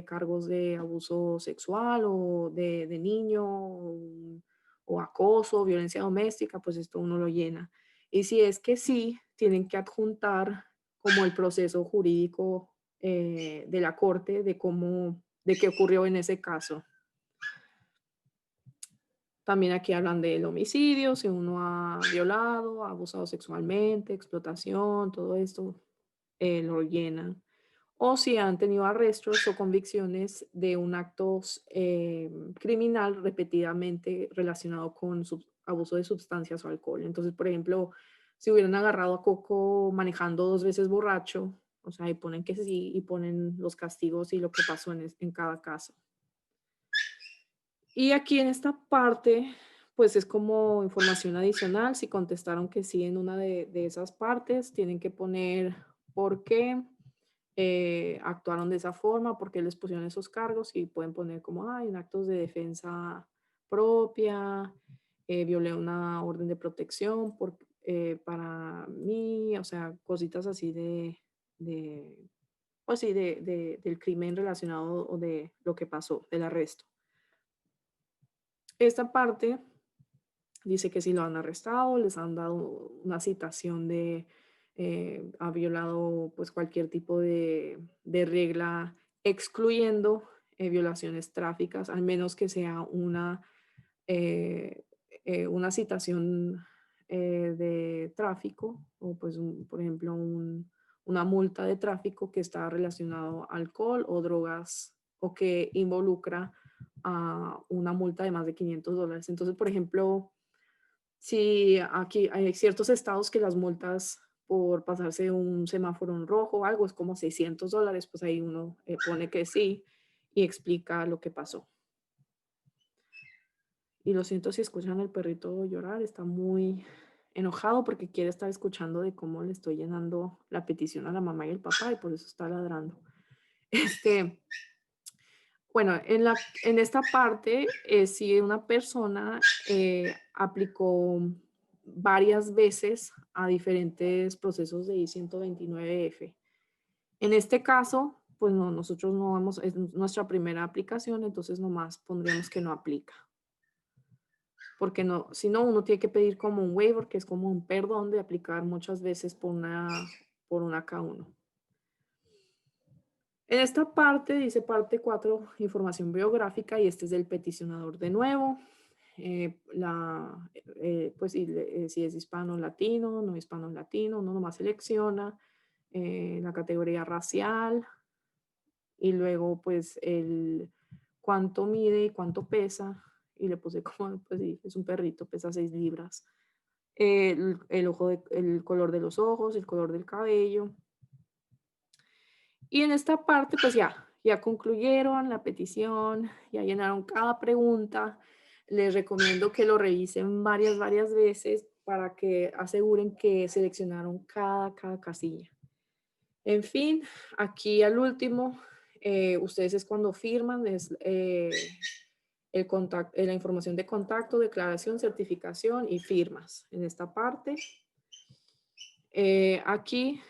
cargos de abuso sexual o de niño o acoso, violencia doméstica, pues esto uno lo llena. Y si es que sí, tienen que adjuntar como el proceso jurídico de la corte de qué ocurrió en ese caso. También aquí hablan del homicidio, si uno ha violado, ha abusado sexualmente, explotación, todo esto lo llenan. O si han tenido arrestos o convicciones de un acto criminal repetidamente relacionado con abuso de sustancias o alcohol. Entonces, por ejemplo, si hubieran agarrado a Coco manejando 2 veces borracho, o sea, y ponen que sí, y ponen los castigos y lo que pasó en cada caso. Y aquí en esta parte, pues es como información adicional. Si contestaron que sí en una de esas partes, tienen que poner por qué actuaron de esa forma, por qué les pusieron esos cargos y pueden poner como, en actos de defensa propia, violé una orden de protección para mí, o sea, cositas así de pues sí, del crimen relacionado o de lo que pasó, del arresto. Esta parte dice que si lo han arrestado, les han dado una citación de ha violado pues cualquier tipo de regla, excluyendo violaciones tráficas, al menos que sea una citación de tráfico o pues por ejemplo una multa de tráfico que está relacionado a alcohol o drogas o que involucra a una multa de más de $500. Entonces, por ejemplo, si aquí hay ciertos estados que las multas por pasarse un semáforo en rojo o algo es como $600, pues ahí uno pone que sí y explica lo que pasó. Y lo siento si escuchan al perrito llorar, está muy enojado porque quiere estar escuchando de cómo le estoy llenando la petición a la mamá y el papá y por eso está ladrando. Este, bueno, en esta parte, si una persona aplicó varias veces a diferentes procesos de I-129F. En este caso, pues no, nosotros no vamos, es nuestra primera aplicación, entonces nomás pondríamos que no aplica. Porque no, si no, uno tiene que pedir como un waiver, que es como un perdón de aplicar muchas veces por una K1. En esta parte dice parte 4, información biográfica, y este es del peticionador de nuevo. Pues si es hispano latino, no hispano latino, uno nomás selecciona la categoría racial y luego pues cuánto mide y cuánto pesa. Y le puse como, pues sí, es un perrito, pesa 6 libras. El color de los ojos, el color del cabello. Y en esta parte, pues ya concluyeron la petición, ya llenaron cada pregunta. Les recomiendo que lo revisen varias veces para que aseguren que seleccionaron cada casilla. En fin, aquí al último, ustedes es cuando firman, es la información de contacto, declaración, certificación y firmas en esta parte. Aquí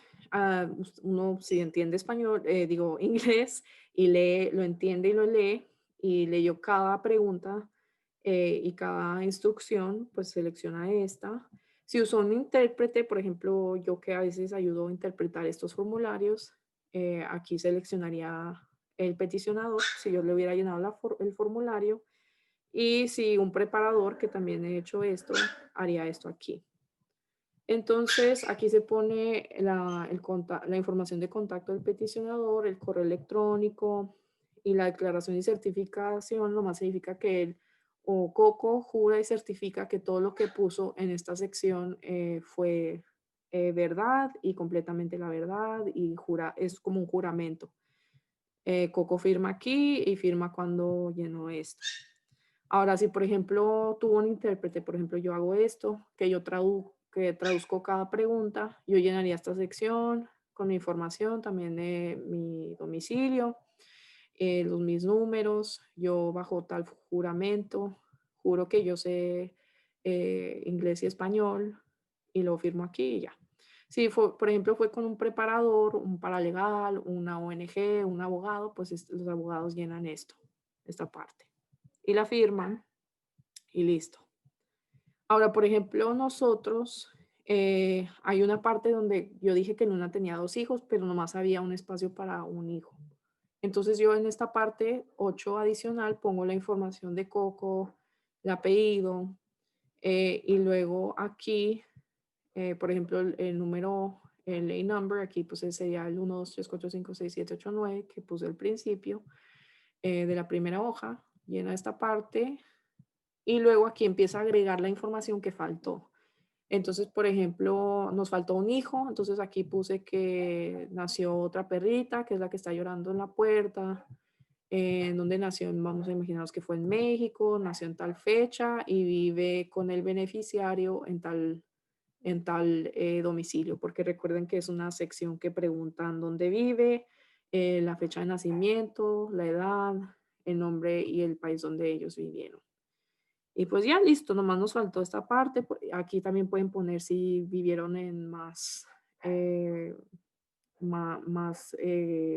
uno si entiende español, digo inglés, y lee, lo entiende y lo lee, y leyó cada pregunta y cada instrucción, pues selecciona esta. Si usó un intérprete, por ejemplo, yo que a veces ayudo a interpretar estos formularios, aquí seleccionaría el peticionador, si yo le hubiera llenado el formulario, y si un preparador, que también he hecho esto, haría esto aquí. Entonces, aquí se pone la información de contacto del peticionador, el correo electrónico y la declaración y certificación. Nomás significa que él o Coco jura y certifica que todo lo que puso en esta sección fue verdad y completamente la verdad y es como un juramento. Coco firma aquí y firma cuando llenó esto. Ahora, si por ejemplo tuvo un intérprete, por ejemplo yo hago esto, que traduzco cada pregunta, yo llenaría esta sección con mi información, también mi domicilio, mis números, yo bajo tal juramento, juro que yo sé inglés y español y lo firmo aquí y ya. Si fue, por ejemplo, fue con un preparador, un paralegal, una ONG, un abogado, pues los abogados llenan esta parte y la firman y listo. Ahora, por ejemplo, nosotros, hay una parte donde yo dije que Luna tenía 2 hijos, pero nomás había un espacio para un hijo. Entonces yo en esta parte 8 adicional pongo la información de Coco, el apellido, y luego aquí, por ejemplo, el número, el lane number, aquí pues sería el 1, 2, 3, 4, 5, 6, 7, 8, 9, que puse al principio de la primera hoja. Llena esta parte y luego aquí empieza a agregar la información que faltó. Entonces, por ejemplo, nos faltó un hijo, entonces aquí puse que nació otra perrita, que es la que está llorando en la puerta, en donde nació, vamos a imaginarnos que fue en México, nació en tal fecha y vive con el beneficiario en tal domicilio, porque recuerden que es una sección que preguntan dónde vive, la fecha de nacimiento, la edad, el nombre y el país donde ellos vivieron. Y pues ya listo, nomás nos faltó esta parte. Aquí también pueden poner si vivieron en eh, más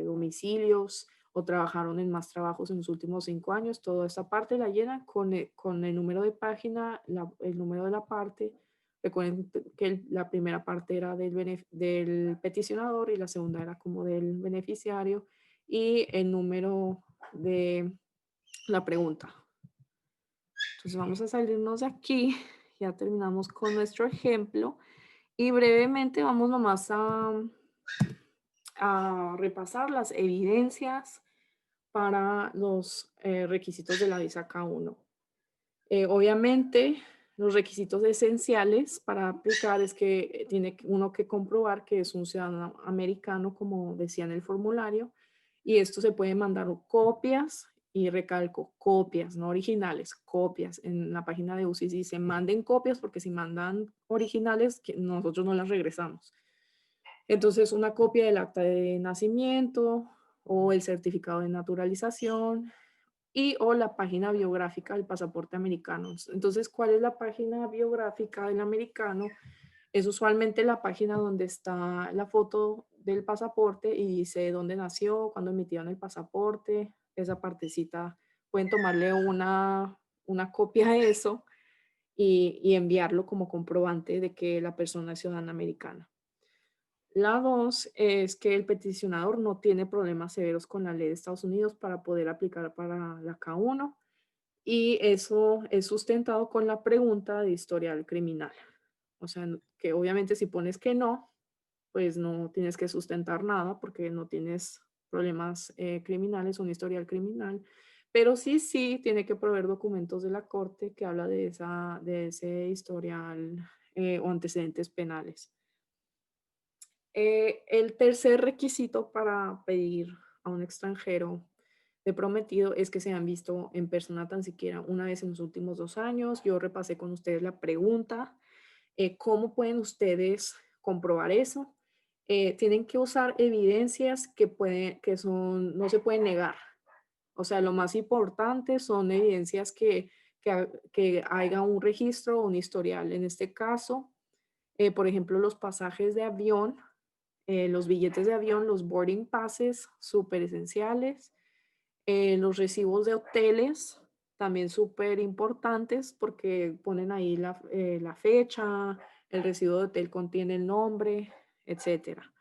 domicilios o trabajaron en más trabajos en los últimos 5 años. Toda esta parte la llenan con el número de página, el número de la parte. Recuerden que la primera parte era del peticionador y la segunda era como del beneficiario y el número de la pregunta. Entonces vamos a salirnos de aquí. Ya terminamos con nuestro ejemplo y brevemente vamos nomás a repasar las evidencias para los requisitos de la visa K1. Obviamente, los requisitos esenciales para aplicar es que tiene uno que comprobar que es un ciudadano americano, como decía en el formulario, y esto se puede mandar copias, y recalco, copias, no originales, copias. En la página de UCI dice manden copias porque si mandan originales, nosotros no las regresamos. Entonces, una copia del acta de nacimiento o el certificado de naturalización, y o la página biográfica del pasaporte americano. Entonces, ¿cuál es la página biográfica del americano? Es usualmente la página donde está la foto del pasaporte y dice dónde nació, cuándo emitieron el pasaporte, esa partecita. Pueden tomarle una copia de eso y enviarlo como comprobante de que la persona es ciudadana americana. La dos es que el peticionador no tiene problemas severos con la ley de Estados Unidos para poder aplicar para la K1 y eso es sustentado con la pregunta de historial criminal. O sea, que obviamente si pones que no, pues no tienes que sustentar nada porque no tienes problemas criminales o un historial criminal, pero sí tiene que proveer documentos de la corte que habla de ese historial o antecedentes penales. El tercer requisito para pedir a un extranjero de prometido es que se han visto en persona tan siquiera una vez en los últimos 2 años. Yo repasé con ustedes la pregunta. ¿Cómo pueden ustedes comprobar eso? tienen que usar evidencias no se pueden negar. O sea, lo más importante son evidencias que haya un registro o un historial. En este caso, por ejemplo, los pasajes de avión, los billetes de avión, los boarding passes, súper esenciales. Los recibos de hoteles, también súper importantes porque ponen ahí la fecha, el recibo de hotel contiene el nombre, etcétera.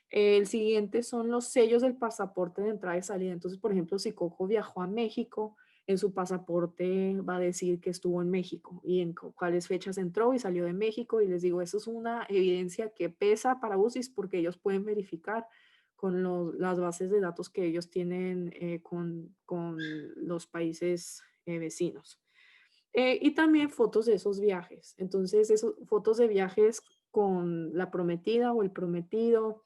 El siguiente son los sellos del pasaporte de entrada y salida. Entonces, por ejemplo, si Coco viajó a México, en su pasaporte va a decir que estuvo en México y en cuáles fechas entró y salió de México. Y les digo, eso es una evidencia que pesa para UCIS porque ellos pueden verificar con las bases de datos que ellos tienen con los países vecinos. Y también fotos de esos viajes. Entonces, fotos de viajes con la prometida o el prometido,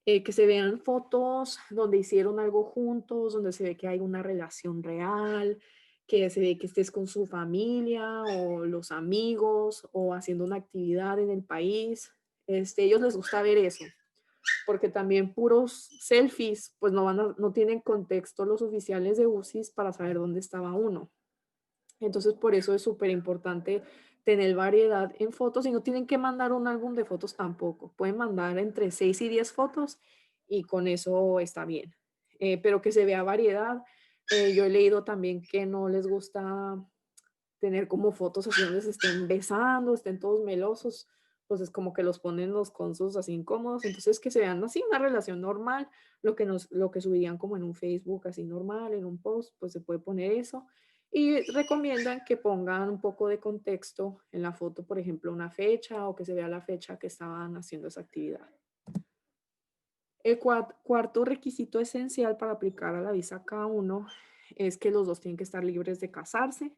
que se vean fotos donde hicieron algo juntos, donde se ve que hay una relación real, que se ve que estés con su familia o los amigos o haciendo una actividad en el país. Ellos les gusta ver eso, porque también puros selfies, pues no tienen contexto los oficiales de UCIS para saber dónde estaba uno. Entonces, por eso es súper importante tener variedad en fotos y no tienen que mandar un álbum de fotos tampoco. Pueden mandar entre 6 y 10 fotos y con eso está bien. Pero que se vea variedad. Yo he leído también que no les gusta tener como fotos así donde se estén besando, estén todos melosos. Pues es como que los ponen los cónsuls así incómodos. Entonces, que se vean así una relación normal, lo que subirían como en un Facebook así normal, en un post, pues se puede poner eso. Y recomiendan que pongan un poco de contexto en la foto, por ejemplo, una fecha o que se vea la fecha que estaban haciendo esa actividad. El cuarto requisito esencial para aplicar a la visa K1 es que los dos tienen que estar libres de casarse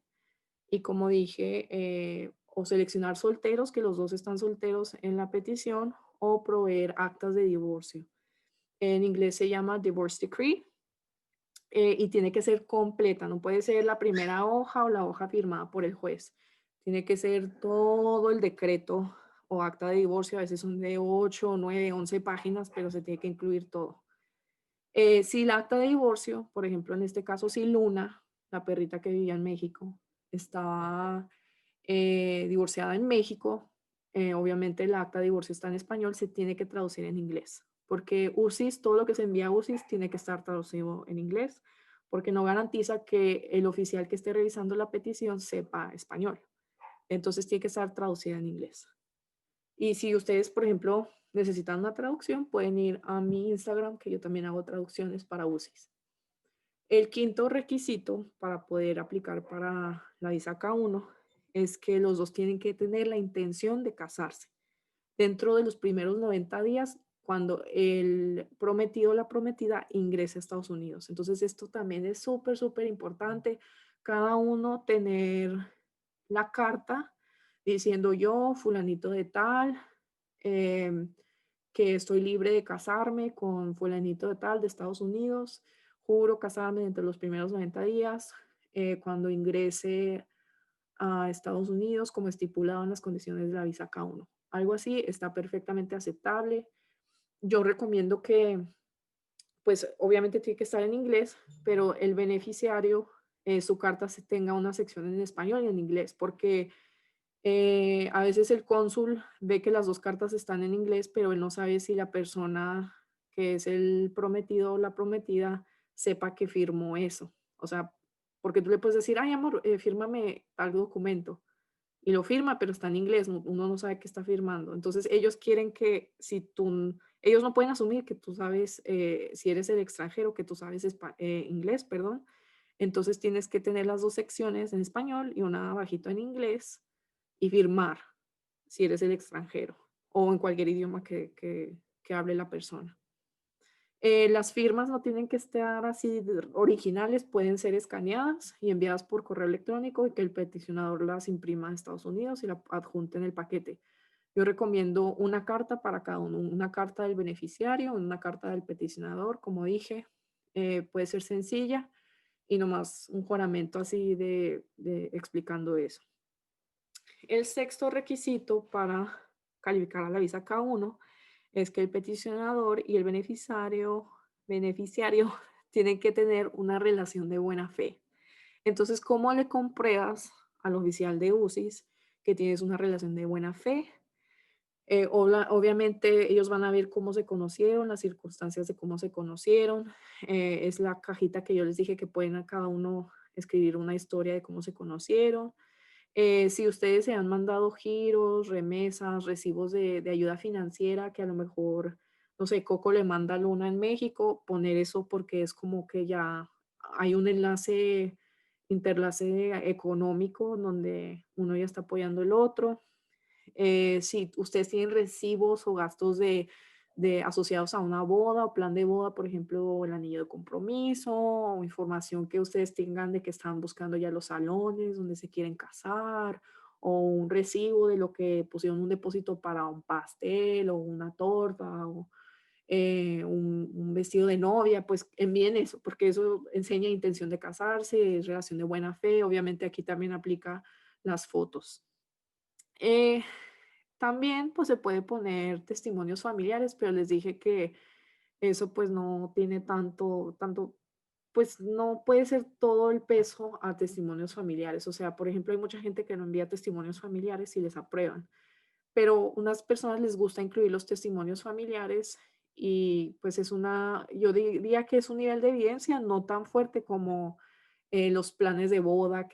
y como dije, o seleccionar solteros, que los dos están solteros en la petición, o proveer actas de divorcio. En inglés se llama divorce decree. Y tiene que ser completa, no puede ser la primera hoja o la hoja firmada por el juez. Tiene que ser todo el decreto o acta de divorcio, a veces son de 8, 9, 11 páginas, pero se tiene que incluir todo. Si la acta de divorcio, por ejemplo, en este caso, si Luna, la perrita que vivía en México, estaba divorciada en México, obviamente el acta de divorcio está en español, se tiene que traducir en inglés, porque UCIS, todo lo que se envía a UCIS tiene que estar traducido en inglés, porque no garantiza que el oficial que esté revisando la petición sepa español. Entonces tiene que estar traducida en inglés. Y si ustedes, por ejemplo, necesitan una traducción, pueden ir a mi Instagram, que yo también hago traducciones para UCIS. El quinto requisito para poder aplicar para la visa K1 es que los dos tienen que tener la intención de casarse dentro de los primeros 90 días cuando el prometido o la prometida ingrese a Estados Unidos. Entonces esto también es súper, súper importante. Cada uno tener la carta diciendo yo, fulanito de tal, que estoy libre de casarme con fulanito de tal de Estados Unidos. Juro casarme entre los primeros 90 días cuando ingrese a Estados Unidos como estipulado en las condiciones de la visa K1. Algo así está perfectamente aceptable. Yo recomiendo que, pues obviamente tiene que estar en inglés, pero el beneficiario, su carta se tenga una sección en español y en inglés, porque a veces el cónsul ve que las dos cartas están en inglés, pero él no sabe si la persona que es el prometido o la prometida sepa que firmó eso. O sea, porque tú le puedes decir, ay, amor, fírmame tal documento. Y lo firma, pero está en inglés, uno no sabe qué está firmando. Entonces ellos quieren que si tú, ellos no pueden asumir que tú sabes, si eres el extranjero, que tú sabes inglés, perdón. Entonces tienes que tener las dos secciones en español y una abajito en inglés y firmar si eres el extranjero o en cualquier idioma que hable la persona. Las firmas no tienen que estar así originales, pueden ser escaneadas y enviadas por correo electrónico y que el peticionador las imprima en Estados Unidos y la adjunte en el paquete. Yo recomiendo una carta para cada uno, una carta del beneficiario, una carta del peticionador, como dije, puede ser sencilla y nomás un juramento así de explicando eso. El sexto requisito para calificar a la visa K1 es que el peticionador y el beneficiario tienen que tener una relación de buena fe. Entonces, ¿cómo le compruebas al oficial de UCIS que tienes una relación de buena fe? Obviamente ellos van a ver cómo se conocieron, las circunstancias de cómo se conocieron. Es la cajita que yo les dije que pueden a cada uno escribir una historia de cómo se conocieron. Si ustedes se han mandado giros, remesas, recibos de ayuda financiera, que a lo mejor, no sé, Coco le manda a Luna en México, poner eso porque es como que ya hay un enlace, interlace económico donde uno ya está apoyando el otro. Si ustedes tienen recibos o gastos de asociados a una boda o plan de boda, por ejemplo, el anillo de compromiso o información que ustedes tengan de que están buscando ya los salones donde se quieren casar o un recibo de lo que pusieron un depósito para un pastel o una torta o un vestido de novia, pues envíen eso, porque eso enseña intención de casarse, es relación de buena fe. Obviamente aquí también aplica las fotos. Eh, También, pues, se puede poner testimonios familiares, pero les dije que eso, pues, no tiene tanto, pues, no puede ser todo el peso a testimonios familiares. O sea, por ejemplo, hay mucha gente que no envía testimonios familiares y les aprueban, pero unas personas les gusta incluir los testimonios familiares y, pues, yo diría que es un nivel de evidencia no tan fuerte como, los planes de boda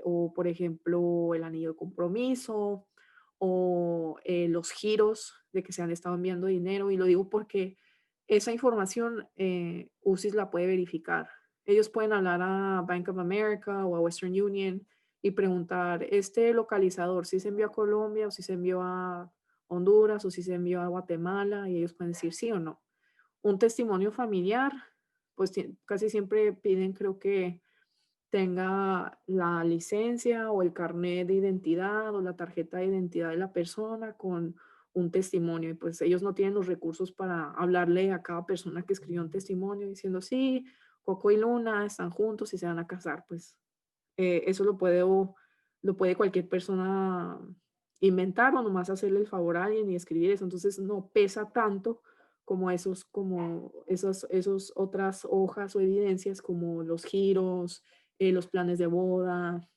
o, por ejemplo, el anillo de compromiso o, los giros de que se han estado enviando dinero, y lo digo porque esa información, UCIS la puede verificar. Ellos pueden hablar a Bank of America o a Western Union y preguntar, este localizador, si se envió a Colombia o si se envió a Honduras o si se envió a Guatemala, y ellos pueden decir sí o no. Un testimonio familiar, pues casi siempre piden, creo que tenga la licencia o el carnet de identidad o la tarjeta de identidad de la persona con un testimonio. Y pues ellos no tienen los recursos para hablarle a cada persona que escribió un testimonio diciendo, sí, Coco y Luna están juntos y se van a casar. Pues eso lo puede cualquier persona inventar o nomás hacerle el favor a alguien y escribir eso. Entonces no pesa tanto como esos otras hojas o evidencias como los giros, los planes de boda,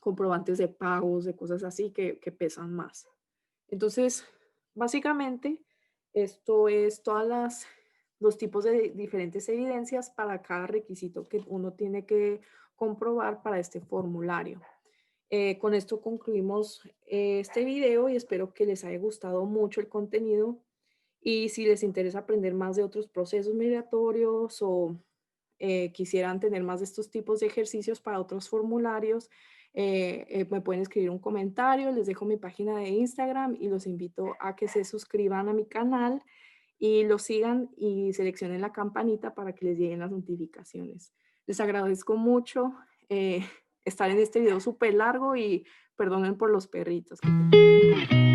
comprobantes de pagos, de cosas así que pesan más. Entonces, básicamente, esto es los tipos de diferentes evidencias para cada requisito que uno tiene que comprobar para este formulario. Con esto concluimos este video y espero que les haya gustado mucho el contenido. Y si les interesa aprender más de otros procesos migratorios o quisieran tener más de estos tipos de ejercicios para otros formularios, me pueden escribir un comentario, les dejo mi página de Instagram y los invito a que se suscriban a mi canal y lo sigan y seleccionen la campanita para que les lleguen las notificaciones. Les agradezco mucho estar en este video súper largo y perdonen por los perritos que tengo.